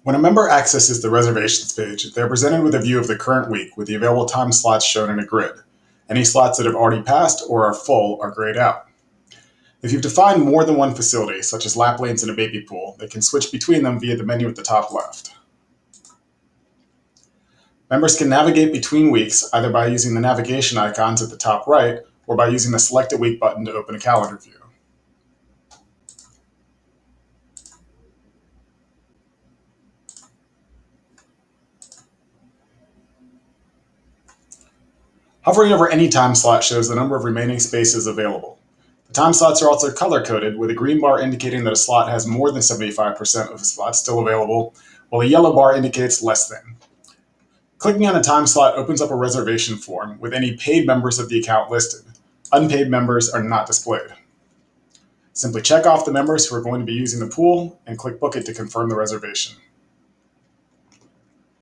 When a member accesses the reservations page, they are presented with a view of the current week with the available time slots shown in a grid. Any slots that have already passed or are full are grayed out. If you've defined more than one facility, such as lap lanes and a baby pool, they can switch between them via the menu at the top left. Members can navigate between weeks either by using the navigation icons at the top right or by using the Select a Week button to open a calendar view. Hovering over any time slot shows the number of remaining spaces available. The time slots are also color-coded, with a green bar indicating that a slot has more than 75% of the slots still available, while a yellow bar indicates less than. Clicking on a time slot opens up a reservation form with any paid members of the account listed. Unpaid members are not displayed. Simply check off the members who are going to be using the pool and click Book It to confirm the reservation.